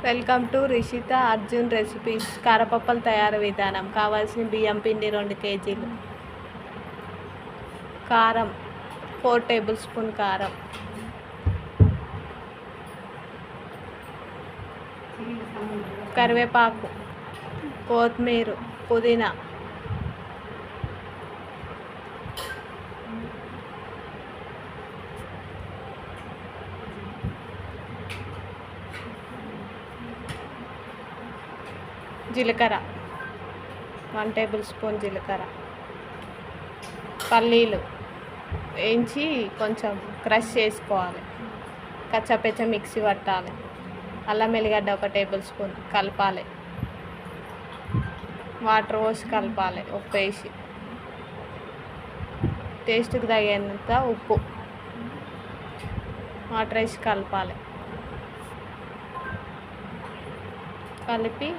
Welcome to Rishita Arjun recipes. కారపప్పల తయారు విధానం. కావాల్సిన బియ్యం పిండి 2 కేజీలు, కారం 4 టేబుల్ స్పూన్ కారం, కరివేపాకు, కొత్తిమీర, పుదీనా, జీలకర్ర 1 టేబుల్ స్పూన్ జీలకర్ర, పల్లీలు వేయించి కొంచెం క్రష్ చేసుకోవాలి, కచ్చాపచ్చ మిక్సీ పట్టాలి, అల్లం వెల్లిగడ్డ 1 టేబుల్ స్పూన్ కలపాలి, వాటర్ పోసి కలపాలి, ఉప్పు వేసి టేస్ట్కి తగినంత ఉప్పు వాటర్ వేసి కలపాలి. కలిపి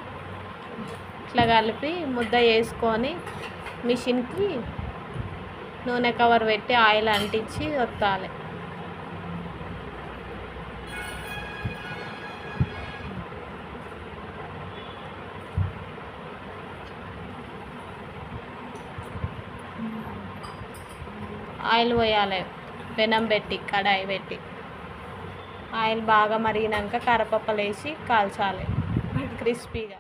ఇట్లా కలిపి ముద్ద వేసుకొని మిషన్కి నూనె కవర్ పెట్టి ఆయిల్ అంటించి వత్తాలి. ఆయిల్ పోయాలి, పెనం పెట్టి కడాయి పెట్టి ఆయిల్ బాగా మరిగినాక కరివేపాకు వేసి కాల్చాలి క్రిస్పీగా.